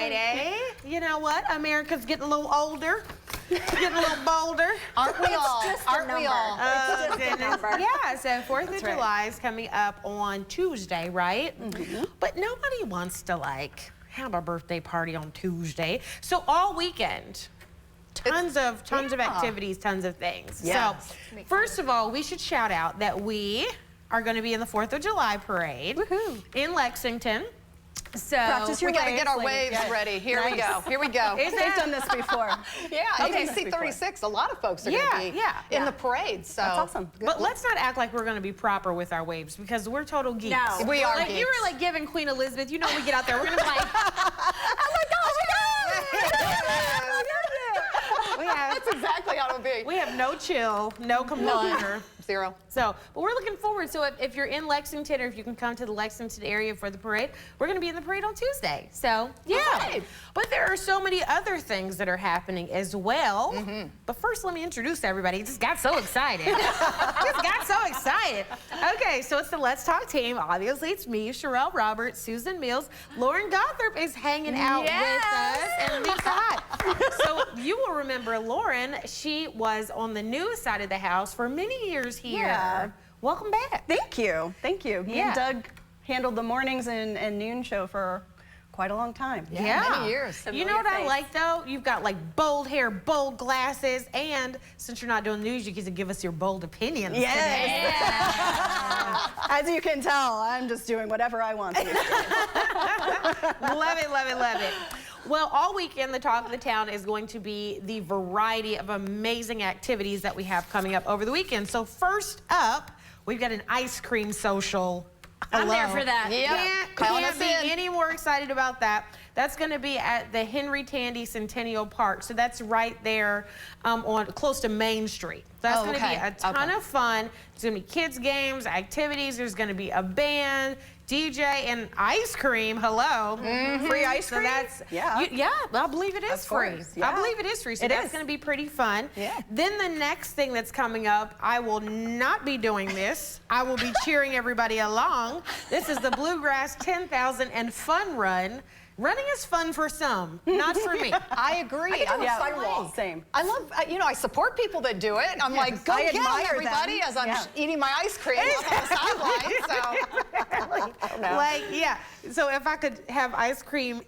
Friday. You know what? America's getting a little older. Getting a little bolder. Aren't we all? Aren't we all? Oh, goodness. Yeah, so 4th of July is coming up on Tuesday, right? But nobody wants to, like, have a birthday party on Tuesday. So all weekend, tons of activities, tons of things. Yes. So first of all, we should shout out that we are going to be in the 4th of July parade in Lexington. So Practice We got to get our waves ready. Here we go. Here we go. They've done this before. Yeah, ABC 36. A lot of folks are going to be in the parade. So That's awesome. But let's not act like we're going to be proper with our waves because we're total geeks. No. We are like geeks. you were like giving Queen Elizabeth. You know, when we get out there, we're going to be like, oh my gosh, That's exactly how it'll be. we have no chill, no composure. Zero. So, but we're looking forward. So if you're in Lexington or if you can come to the Lexington area for the parade, we're going to be in the parade on Tuesday. So, yeah. Right. But there are so many other things that are happening as well. But first, let me introduce everybody. Just got so excited. Just got so excited. Okay, so it's the Let's Talk team. Obviously, it's me, Sherelle Roberts, Susan Mills. Lauren Gothard is hanging out with us. And Lisa Hott. So you will remember Lauren. She was on the news side of the house for many years here. Yeah. Welcome back. Thank you. Thank you. Me Yeah. and Doug handled the mornings and noon show for quite a long time. Many years. You know what I like though? You've got like bold hair, bold glasses, and since you're not doing news, you get to give us your bold opinions. Yes. As you can tell, I'm just doing whatever I want to. Love it, love it, love it. Well, all weekend, the talk of the town is going to be the variety of amazing activities that we have coming up over the weekend. So first up, we've got an ice cream social. I'm there for that. Can't be any more excited about that. That's going to be at the Henry Tandy Centennial Park. So that's right there on close to Main Street. That's going to be a ton of fun. There's going to be kids games, activities. There's going to be a band, DJ, and ice cream. Hello. Free ice cream? So that's, Yeah. I believe it is free. course, yeah. I believe it is free. So It that's is. going to be pretty fun. Yeah. Then the next thing that's coming up, I will not be doing this. I will be cheering everybody along. This is the Bluegrass 10,000 and Fun Run. Running is fun for some, not for me. I agree. I'm Yeah, sidewalk. same. I love, you know, I support people that do it. I'm like, go I get 'em, admire everybody, them. as I'm Yeah. eating my ice cream up on the sideline. So, Like, yeah. So if I could have ice cream,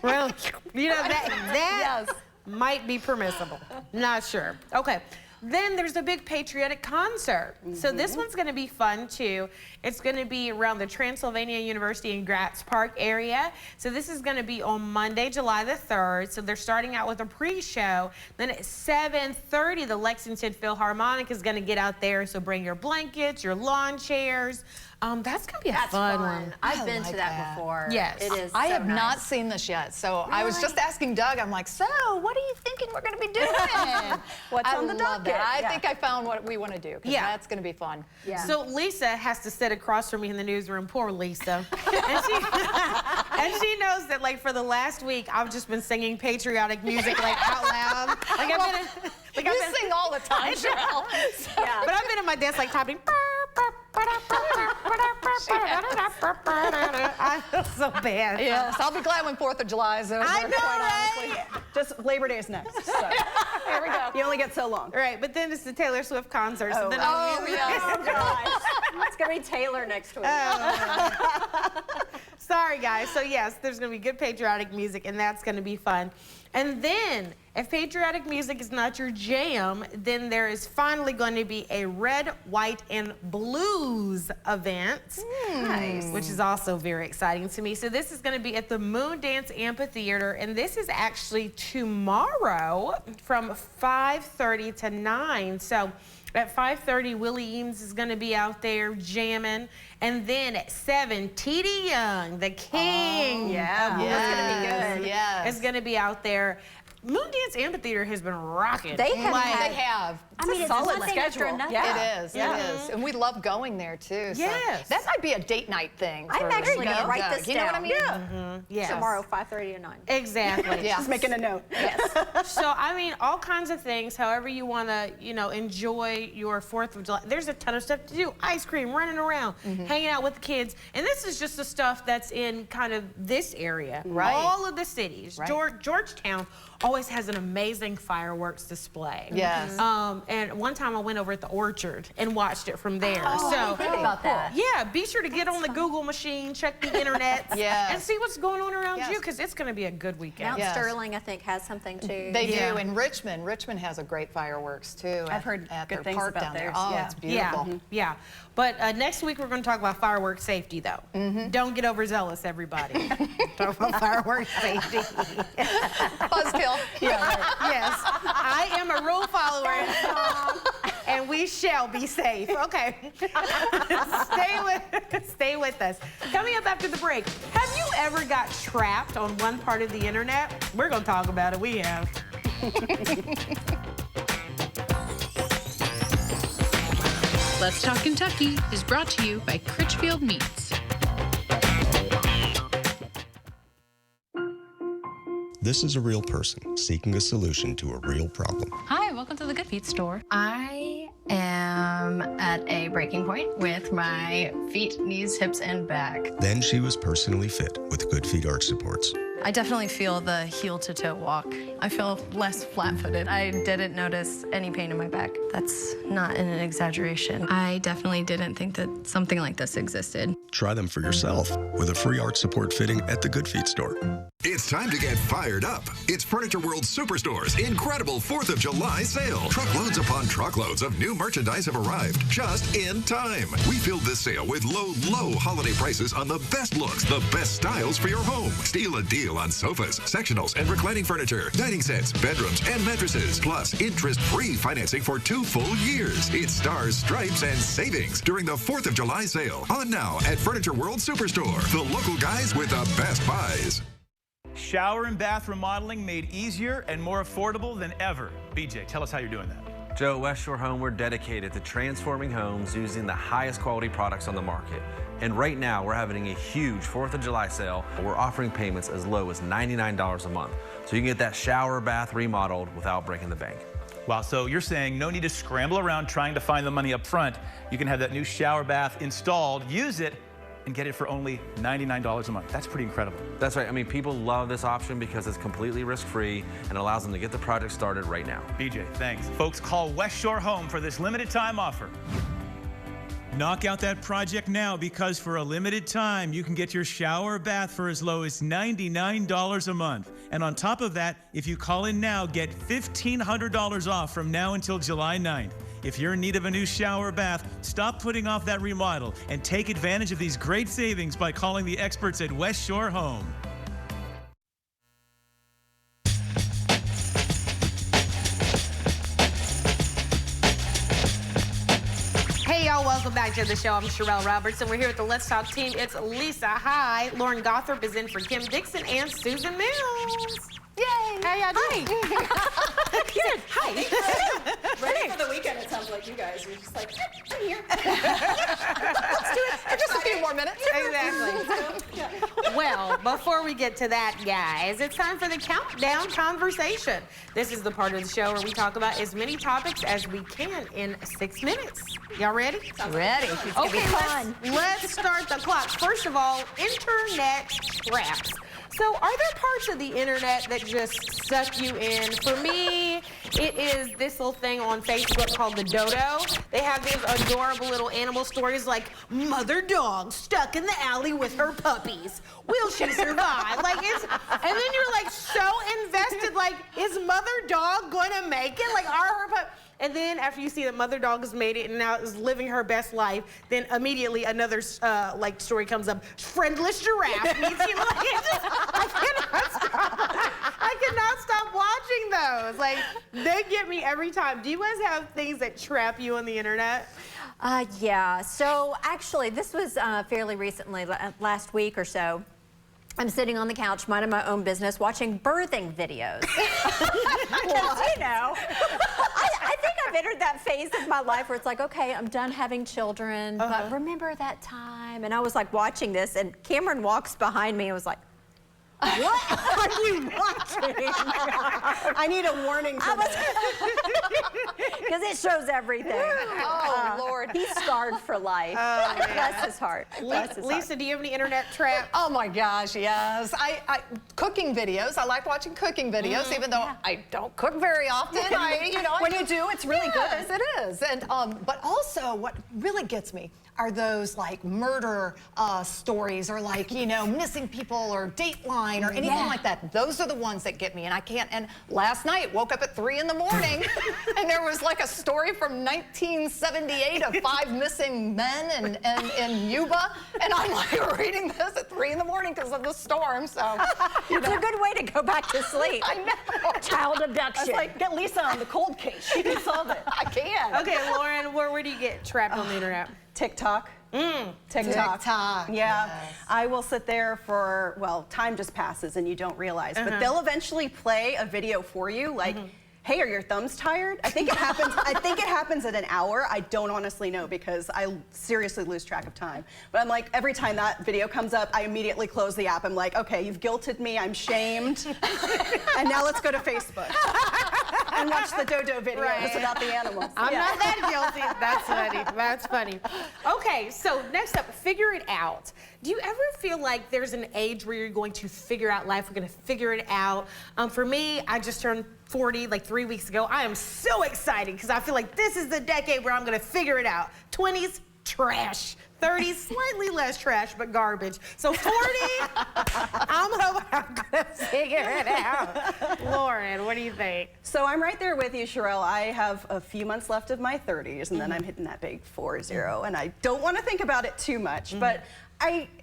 well, you know, that might be permissible. Not sure. Okay. Then there's a big patriotic concert. So this one's going to be fun too. It's going to be around the Transylvania University and Gratz Park area. So this is going to be on Monday, July the 3rd. So they're starting out with a pre-show. Then at 7:30, the Lexington Philharmonic is going to get out there. So bring your blankets, your lawn chairs. That's going to be a fun one. I've been to that before. Yes. It is I so have nice. not seen this yet, so I was just asking Doug. I'm like, so what are you thinking we're going to be doing? What's I on the love docket? that. I Yeah. think I found what we want to do. Yeah. That's going to be fun. Yeah. So Lisa has to sit across from me in the newsroom. Poor Lisa. And she knows that like for the last week I've just been singing patriotic music like out loud. Like You sing all the time, Cheryl. But I've been at my desk like typing. I feel so bad. Yes, I'll be glad when 4th of July is over. I know, quite honestly. right? Just Labor Day is next. So. Here we go. You only get so long. Right, but then it's the Taylor Swift concert. So then Oh, yeah. It's going to be Taylor next week. Sorry, guys. So, yes, there's going to be good patriotic music, and that's going to be fun. And then, if patriotic music is not your jam, then there is finally going to be a red, white, and blues event, which is also very exciting to me. So this is going to be at the Moondance Amphitheater, and this is actually tomorrow from 5:30 to 9. So at 5:30, Willie Eames is going to be out there jamming. And then at 7, T.D. Young, the king. yeah. of That's blues, gonna be good. Yes. is going to be out there. Moondance Amphitheater has been rocking. They have They have. I mean, it's solid one thing after schedule. another. Yeah. It is. And we love going there too. So Yes. that might be a date night thing. I'm for actually me gonna and write Doug. this You know what I down. mean? Yeah. Yes. Tomorrow, 5:30 to 9. Exactly. Yeah. Just making a note. Yes. So, I mean, all kinds of things, however you want to, enjoy your 4th of July. There's a ton of stuff to do. Ice cream, running around, hanging out with the kids. And this is just the stuff that's in kind of this area. Right. All of the cities. Right. Georgetown always has an amazing fireworks display. Yes. And one time I went over at the Orchard and watched it from there. I heard about that. Yeah, be sure to get on the Google machine, check the internet, Yes. and see what's going on around Yes. you, because it's going to be a good weekend. Mount Yes. Sterling, I think, has something too. They Yeah. do. And Richmond has a great fireworks too. I've heard at good their things park about down there. theirs, Oh, yeah. it's beautiful. Yeah. But next week we're going to talk about fireworks safety, though. Don't get overzealous, everybody. Talk about fireworks safety. Buzzkill. Yes, I am a rule follower, and we shall be safe. Okay. Stay with us. Coming up after the break, have you ever got trapped on one part of the internet? We're going to talk about it. We have. Let's Talk Kentucky is brought to you by Critchfield Meats. This is a real person seeking a solution to a real problem. Hi, welcome to the Good Feet store. I am at a breaking point with my feet, knees, hips, and back. Then she was personally fit with Good Feet Arch Supports. I definitely feel the heel to toe walk. I feel less flat-footed. I didn't notice any pain in my back. That's not an exaggeration. I definitely didn't think that something like this existed. Try them for yourself with a free arch support fitting at the Good Feet store. It's time to get fired up. It's Furniture World Superstore's incredible 4th of July sale. Truckloads upon truckloads of new merchandise have arrived just in time. We filled this sale with low holiday prices on the best looks, the best styles for your home. Steal a deal on sofas, sectionals, and reclining furniture, dining sets, bedrooms, and mattresses. Plus, interest-free financing for 2 full years. It's stars, stripes, and savings during the 4th of July sale. On now at Furniture World Superstore. The local guys with the best buys. Shower and bath remodeling made easier and more affordable than ever. BJ, tell us how you're doing that. Joe, at West Shore Home, we're dedicated to transforming homes using the highest quality products on the market. And right now, we're having a huge 4th of July sale. We're offering payments as low as $99 a month. So you can get that shower or bath remodeled without breaking the bank. Wow, so you're saying no need to scramble around trying to find the money up front. You can have that new shower bath installed, use it, and get it for only $99 a month. That's pretty incredible. That's right. I mean, people love this option because it's completely risk-free and allows them to get the project started right now. BJ, thanks. Folks, call West Shore Home for this limited time offer. Knock out that project now, because for a limited time, you can get your shower or bath for as low as $99 a month. And on top of that, if you call in now, get $1,500 off from now until July 9th. If you're in need of a new shower or bath, stop putting off that remodel and take advantage of these great savings by calling the experts at West Shore Home. Hey, y'all, welcome back to the show. I'm Sherelle Roberts, and we're here with the Let's Talk team. It's Lisa. Hi. Lauren Gothrop is in for Kim Dixon and Susan Mills. Yay! How y'all doing? Good. Hi. Ready for the weekend, it sounds like you guys. You're just like, I'm here. Let's do it for just a few more minutes. Exactly. Well, before we get to that, guys, it's time for the countdown conversation. This is the part of the show where we talk about as many topics as we can in 6 minutes. Y'all ready? Ready. Okay, let's start the clock. First of all, internet traps. So are there parts of the internet that just suck you in? For me, it is this little thing on Facebook called the Dodo. They have these adorable little animal stories like mother dog stuck in the alley with her puppies. Will she survive? And then you're like so invested, like, is mother dog gonna make it? Like, are her puppies? And then after you see that mother dog has made it and now is living her best life, then immediately another story comes up. Friendless giraffe meets you. I cannot stop watching those. Like, they get me every time. Do you guys have things that trap you on the internet? Yeah, so actually this was fairly recently, last week or so. I'm sitting on the couch, minding my own business, watching birthing videos. Because, you know, I think I've entered that phase of my life where it's like, okay, I'm done having children, but remember that time? And I was like watching this, and Cameron walks behind me and was like, what are you watching? I need a warning for this. Because it shows everything. Oh, Lord. He's scarred for life. Bless his heart. Bless his Lisa, heart. do you have any internet traps? Oh my gosh, yes. I cooking videos. I like watching cooking videos, even though I don't cook very often. When you do, it's really good. Yes, it is. And but also, what really gets me are those like murder stories, or like missing people, or Dateline, or anything like that. Those are the ones that get me, and I can't. And last night, woke up at 3 in the morning, and there was like a story from 1978 of 5 missing men in Yuba, and I'm like reading this at 3 in the morning because of the storm. So It's a good way to go back to sleep. I know. Child abduction. It's like, get Lisa on the cold case. She can solve it. I can. Okay, Lauren, where do you get trapped on the internet? TikTok. TikTok. Yeah. Yes. I will sit there for, well, time just passes and you don't realize, but they'll eventually play a video for you, like, hey, are your thumbs tired? I think it happens. I think it happens at an hour. I don't honestly know because I seriously lose track of time. But I'm like, every time that video comes up, I immediately close the app. I'm like, okay, you've guilted me. I'm shamed. And now let's go to Facebook and watch the Dodo videos about the animals. I'm not that guilty. That's funny. That's funny. Okay, so next up, figure it out. Do you ever feel like there's an age where you're going to figure out life? We're going to figure it out. For me, I just turned 40 like 3 weeks ago. I am so excited because I feel like this is the decade where I'm going to figure it out. 20s, trash. 30s, slightly less trash, but garbage. So 40, I'm hoping I'm going to figure it out. Lauren, what do you think? So I'm right there with you, Sherelle. I have a few months left of my 30s, and then I'm hitting that big 40, and I don't want to think about it too much, but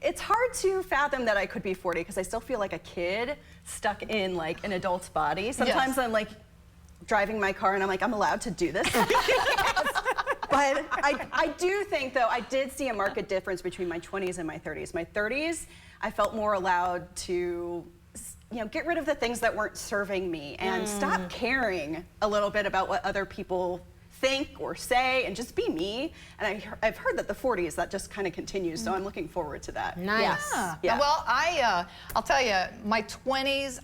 it's hard to fathom that I could be 40 because I still feel like a kid stuck in like an adult's body. Sometimes I'm like driving my car and I'm like, I'm allowed to do this. But I do think, though, I did see a marked difference between my 20s and my 30s. My 30s, I felt more allowed to get rid of the things that weren't serving me and stop caring a little bit about what other people think or say and just be me. And I've heard that the 40s, that just kind of continues, so I'm looking forward to that. Nice. Yeah. Well, I'll tell you, my 20s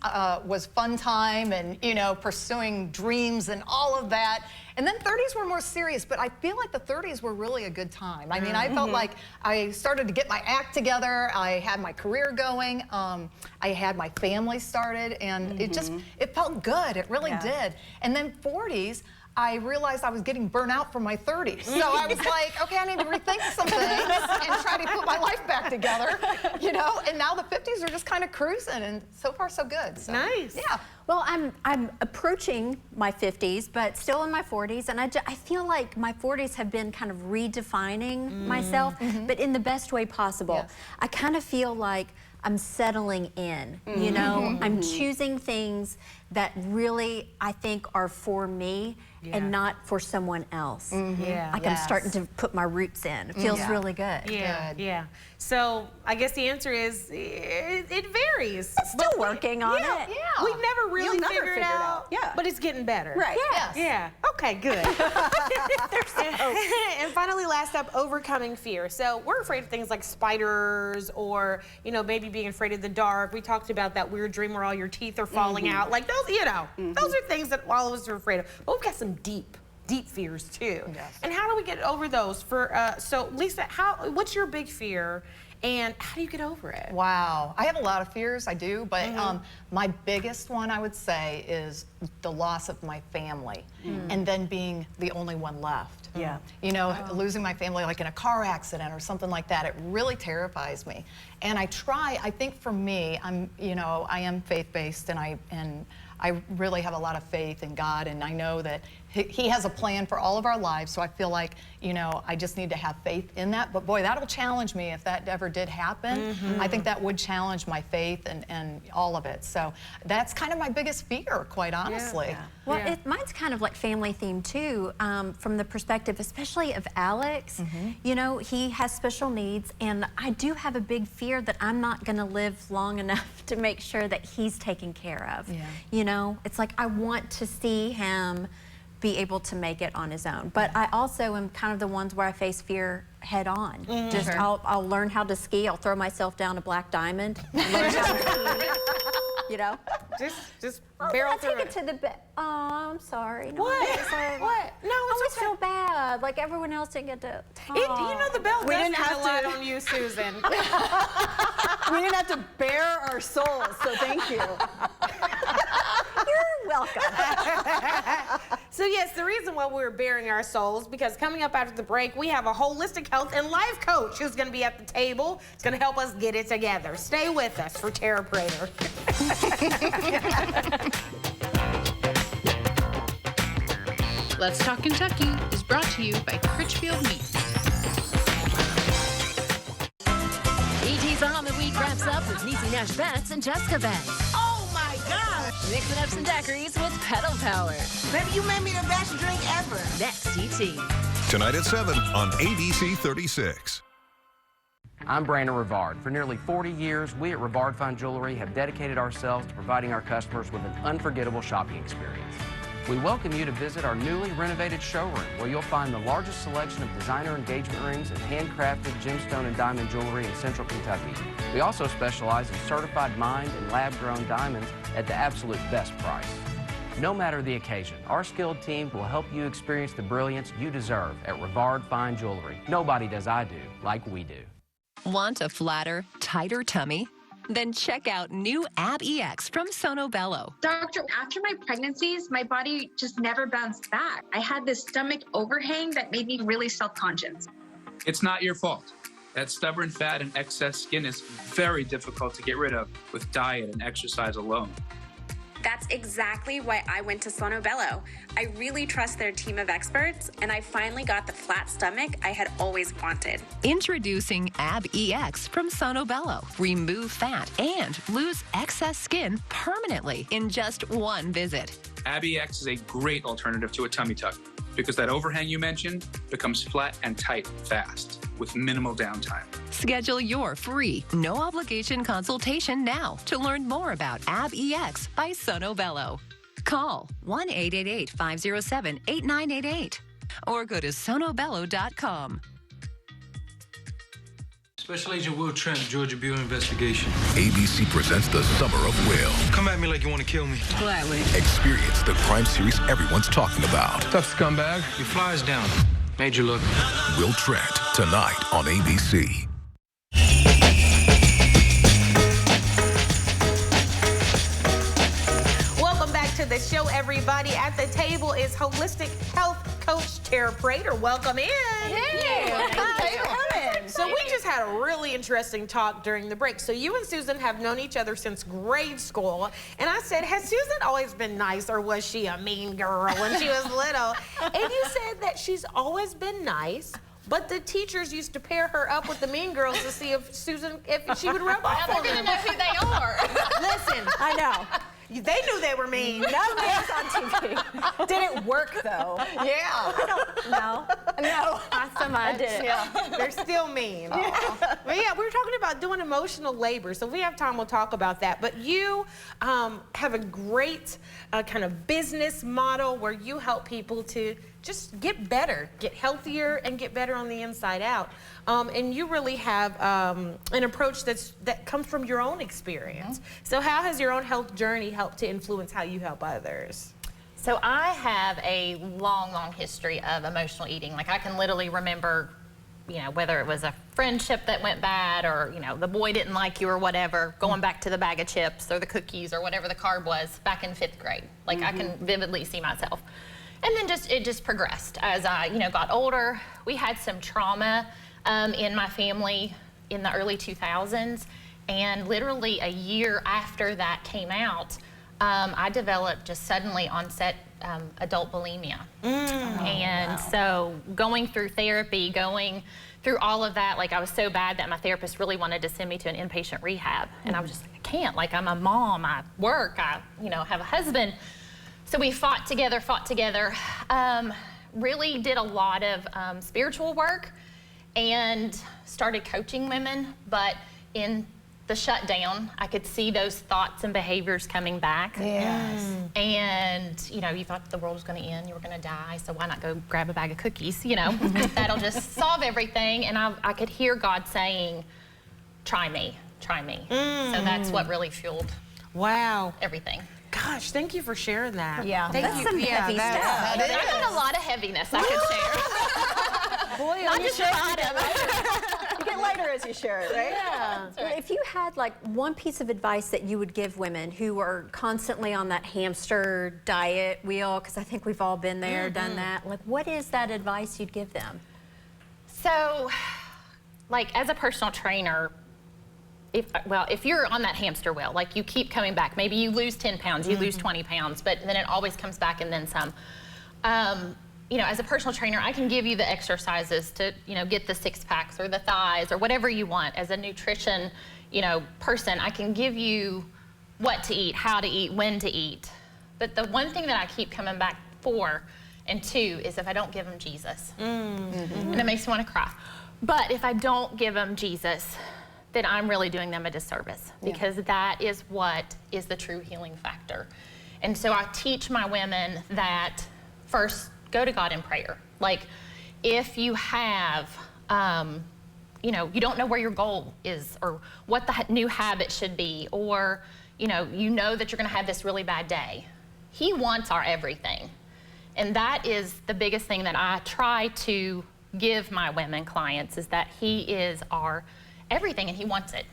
was fun time and, pursuing dreams and all of that. And then 30s were more serious, but I feel like the 30s were really a good time. I mean, I felt like I started to get my act together. I had my career going. I had my family started, and it felt good. It really did. And then 40s, I realized I was getting burnt out from my 30s. So I was like, okay, I need to rethink some things and try to put my life back together, and now the 50s are just kind of cruising, and so far so good. So, nice. Yeah. Well, I'm approaching my 50s, but still in my 40s, and I feel like my 40s have been kind of redefining myself, but in the best way possible. Yes. I kind of feel like I'm settling in, I'm choosing things that really I think are for me and not for someone else. Yeah. Like I'm starting to put my roots in. It feels really good. Yeah, yeah. So I guess the answer is it varies. Still working on it. Yeah. We've never really You'll never figured it figure it out. out. Yeah. But it's getting better. Right. Yes. Yeah. Okay, good. And finally, last up, overcoming fear. So we're afraid of things like spiders or, maybe being afraid of the dark. We talked about that weird dream where all your teeth are falling out. Like those, those are things that all of us are afraid of. But we've got some deep fears too. Yes. And how do we get over those? So Lisa, what's your big fear? And how do you get over it? Wow. I have a lot of fears, I do, but my biggest one, I would say, is the loss of my family and then being the only one left. Yeah. Losing my family like in a car accident or something like that, it really terrifies me. And I think for me, I am faith-based, and I really have a lot of faith in God, and I know that He has a plan for all of our lives, so I feel like, I just need to have faith in that. But boy, that'll challenge me if that ever did happen. I think that would challenge my faith and all of it. So that's kind of my biggest fear, quite honestly. Well, mine's kind of like family themed too, from the perspective protective, especially of Alex. You know, he has special needs, and I do have a big fear that I'm not going to live long enough to make sure that he's taken care of. You know, it's like I want to see him be able to make it on his own. But I also am kind of the ones where I face fear head on. Just I'll learn how to ski. I'll throw myself down a black diamond. Learn how to ski. You know, just barrel through take it to the bed. Oh, I'm sorry. No, What? I'm sorry. What? No, I always it's okay. feel bad. Like everyone else didn't get to. You know the bell We does didn't have have a lot to- on you, Susan. We didn't have to bare our souls, so thank you. You're welcome. So yes, the reason why we're bearing our souls, because coming up after the break, we have a holistic health and life coach who's going to be at the table. It's going to help us get it together. Stay with us for Terra Prater. Let's Talk Kentucky is brought to you by Critchfield Meats. ET's on the week wraps up with Niecy Nash Betts and Jessica Betts. Oh my gosh! Mixing up some daiquiris with pedal power. Baby, you made me the best drink ever. Next, ET. Tonight at 7 on ABC 36. I'm Brandon Rivard. For nearly 40 years, we at Rivard Fine Jewelry have dedicated ourselves to providing our customers with an unforgettable shopping experience. We welcome you to visit our newly renovated showroom, where you'll find the largest selection of designer engagement rings and handcrafted gemstone and diamond jewelry in Central Kentucky. We also specialize in certified mined and lab-grown diamonds at the absolute best price. No matter the occasion, our skilled team will help you experience the brilliance you deserve at Rivard Fine Jewelry. Nobody does I do like we do. Want a flatter, tighter tummy? Then check out new Ab EX from Sono Bello. Doctor, after my pregnancies, my body just never bounced back. I had this stomach overhang that made me really self-conscious. It's not your fault. That stubborn fat and excess skin is very difficult to get rid of with diet and exercise alone. That's exactly why I went to Sono Bello. I really trust their team of experts, and I finally got the flat stomach I had always wanted. Introducing Ab EX from Sono Bello. Remove fat and lose excess skin permanently in just one visit. Ab EX is a great alternative to a tummy tuck because that overhang you mentioned becomes flat and tight fast with minimal downtime. Schedule your free, no-obligation consultation now to learn more about Ab EX by Sono Bello. Call 1-888-507-8988 or go to sonobello.com. Special Agent Will Trent, Georgia Bureau Investigation. ABC presents the Summer of Will. Come at me like you want to kill me. Gladly. Experience the crime series everyone's talking about. Tough scumbag. Your fly's down. Made you look. Will Trent, tonight on ABC. Welcome back to the show, everybody. At the table is holistic health coach Terra Prater. Welcome in. So we just had a really interesting talk during the break. So you and Susan have known each other since grade school. And I said, has Susan always been nice, or was she a mean girl when she was little? And you said that she's always been nice, but the teachers used to pair her up with the mean girls to see if she would rub off on them. They're gonna know who they are. Listen, I know. They knew they were mean. None of it was on TV. Didn't work though. Yeah. No, not so much. I did. Yeah, they're still mean. But yeah, we were talking about doing emotional labor, so if we have time, we'll talk about that. But you have a great kind of business model where you help people to just get better, get healthier, and get better on the inside out. And you really have an approach that comes from your own experience. So how has your own health journey helped to influence how you help others? So I have a long, long history of emotional eating. Like I can literally remember, you know, whether it was a friendship that went bad or, you know, the boy didn't like you or whatever, going back to the bag of chips or the cookies or whatever the carb was back in 5th grade. Like I can vividly see myself. And then it just progressed as I, you know, got older. We had some trauma in my family in the early 2000s. And literally a year after that came out, I developed just suddenly onset adult bulimia. And so going through therapy, going through all of that, like I was so bad that my therapist really wanted to send me to an inpatient rehab. And I was just like, I can't, like I'm a mom, I work, I, you know, have a husband. So we fought together, really did a lot of spiritual work and started coaching women, but in the shutdown, I could see those thoughts and behaviors coming back. Yes. And, you know, you thought the world was going to end, you were going to die, so why not go grab a bag of cookies, you know? That'll just solve everything. And I could hear God saying, try me, try me. So that's what really fueled everything. Gosh, thank you for sharing that. Yeah. That's some heavy stuff. I got a lot of heaviness I could share. Boy, Not when you just share, bottom. you get lighter as you share it, right? Yeah. Well, if you had like one piece of advice that you would give women who are constantly on that hamster diet wheel, because I think we've all been there, done that, like what is that advice you'd give them? So, like as a personal trainer, if you're on that hamster wheel, like you keep coming back, maybe you lose 10 pounds, you lose 20 pounds, but then it always comes back and then some. You know, as a personal trainer, I can give you the exercises to, you know, get the six packs or the thighs or whatever you want. As a nutrition, you know, person, I can give you what to eat, how to eat, when to eat. But the one thing that I keep coming back for and to is if I don't give them Jesus. And it makes me want to cry. But if I don't give them Jesus, then I'm really doing them a disservice because that is what is the true healing factor. And so I teach my women that first, go to God in prayer. Like if you have, you know, you don't know where your goal is or what the new habit should be, or, you know that you're gonna have this really bad day. He wants our everything. And that is the biggest thing that I try to give my women clients is that he is our everything and he wants it.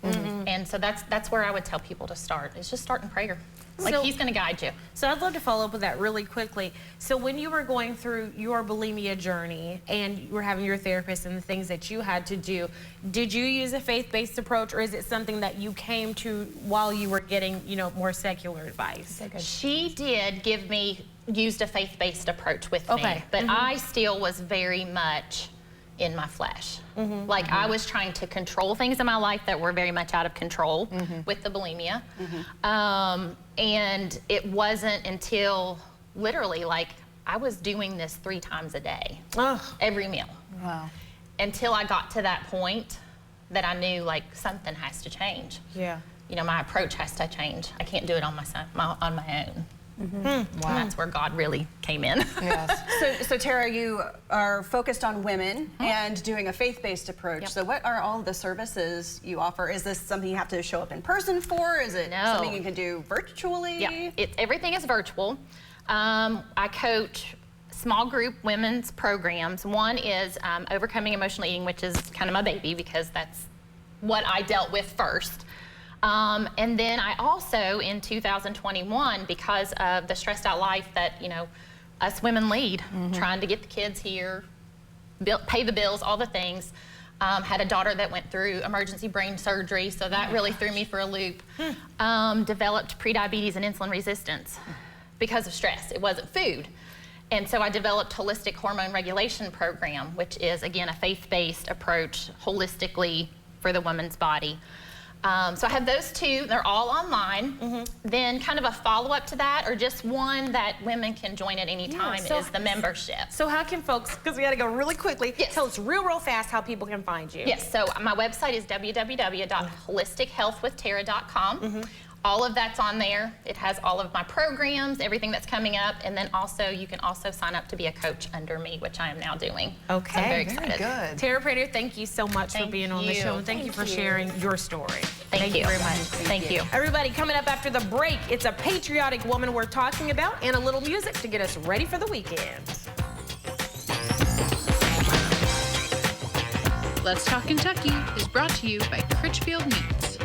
And so that's where I would tell people to start, is just start in prayer. Like he's gonna guide you. So I'd love to follow up with that really quickly. So when you were going through your bulimia journey and you were having your therapist and the things that you had to do, did you use a faith-based approach or is it something that you came to while you were getting, you know, more secular advice? She did used a faith-based approach with me, but I still was very much in my flesh. Like I was trying to control things in my life that were very much out of control with the bulimia. And it wasn't until literally like I was doing this 3 times a day, every meal. Wow. Until I got to that point that I knew like something has to change. Yeah. You know, my approach has to change. I can't do it on my own. Wow. That's where God really came in. Yes. So Tara, you are focused on women and doing a faith-based approach. So what are all the services you offer? Is this something you have to show up in person for? Is it something you can do virtually? Yeah, everything is virtual. I coach small group women's programs. One is Overcoming Emotional Eating, which is kind of my baby because that's what I dealt with first. And then I also, in 2021, because of the stressed out life that, you know, us women lead, trying to get the kids here, pay the bills, all the things, had a daughter that went through emergency brain surgery, so that really threw me for a loop. Developed prediabetes and insulin resistance because of stress. It wasn't food. And so I developed Holistic Hormone Regulation Program, which is, again, a faith-based approach holistically for the woman's body. So I have those 2, they're all online. Then kind of a follow-up to that, or just one that women can join at any time is the membership. So how can folks, because we gotta go really quickly, tell us real fast how people can find you. Yes, so my website is www.holistichealthwithtara.com. All of that's on there. It has all of my programs, everything that's coming up, and then also you can also sign up to be a coach under me, which I am now doing. Okay. So I'm very excited. Good. Tara Prater, thank you so much for being on the show, and thank you for sharing your story. Thank you very much. Thank you. Everybody, coming up after the break, it's a patriotic woman we're talking about and a little music to get us ready for the weekend. Let's Talk Kentucky is brought to you by Critchfield Meats.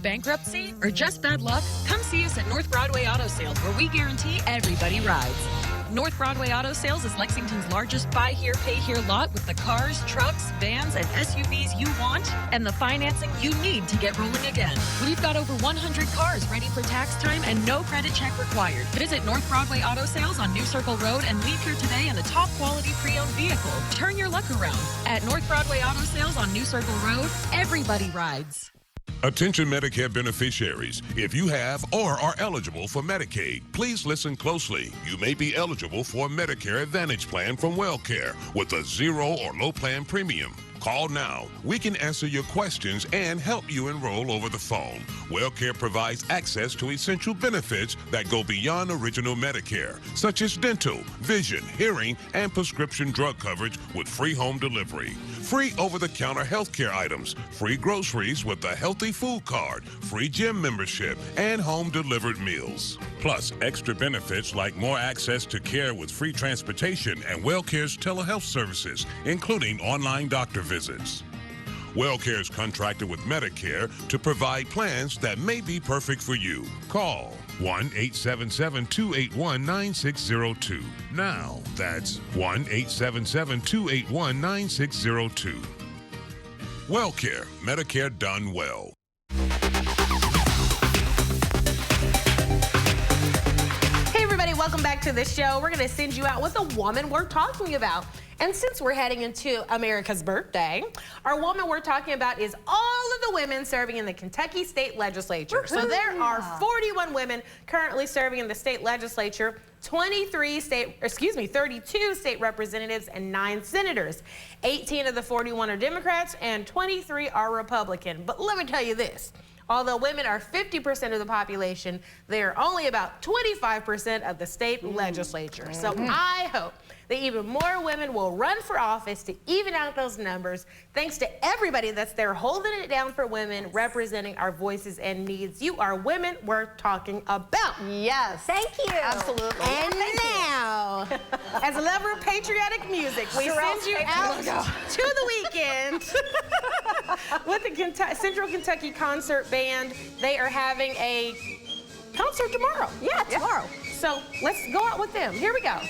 bankruptcy, or just bad luck? Come see us at North Broadway Auto Sales, where we guarantee everybody rides. North Broadway Auto Sales is Lexington's largest buy here, pay here lot with the cars, trucks, vans, and SUVs you want and the financing you need to get rolling again. We've got over 100 cars ready for tax time and no credit check required. Visit North Broadway Auto Sales on New Circle Road and leave here today in a top quality pre-owned vehicle. Turn your luck around. At North Broadway Auto Sales on New Circle Road, everybody rides. Attention Medicare beneficiaries. If you have or are eligible for Medicaid, please listen closely. You may be eligible for a Medicare Advantage plan from WellCare with a zero or low plan premium. Call now. We can answer your questions and help you enroll over the phone. WellCare provides access to essential benefits that go beyond original Medicare, such as dental, vision, hearing, and prescription drug coverage with free home delivery. Free over-the-counter healthcare items, free groceries with a healthy food card, free gym membership, and home-delivered meals. Plus, extra benefits like more access to care with free transportation and WellCare's telehealth services, including online doctor visits. WellCare is contracted with Medicare to provide plans that may be perfect for you. Call 1-877-281-9602. Now, that's 1-877-281-9602. WellCare, Medicare done well. Hey everybody, welcome back to the show. We're going to send you out with a woman we're talking about. And since we're heading into America's birthday, our woman we're talking about is all of the women serving in the Kentucky State Legislature. So there are 41 women currently serving in the state legislature, 32 state representatives, and 9 senators. 18 of the 41 are Democrats and 23 are Republican. But let me tell you this. Although women are 50% of the population, they are only about 25% of the state legislature. So I hope that even more women will run for office to even out those numbers. Thanks to everybody that's there holding it down for women, representing our voices and needs. You are women we're talking about. Yes. Thank you. Absolutely. And now, as a lover of patriotic music, we send you out to the weekend with the Central Kentucky Concert Band. They are having a concert tomorrow. Yeah, tomorrow. So let's go out with them. Here we go.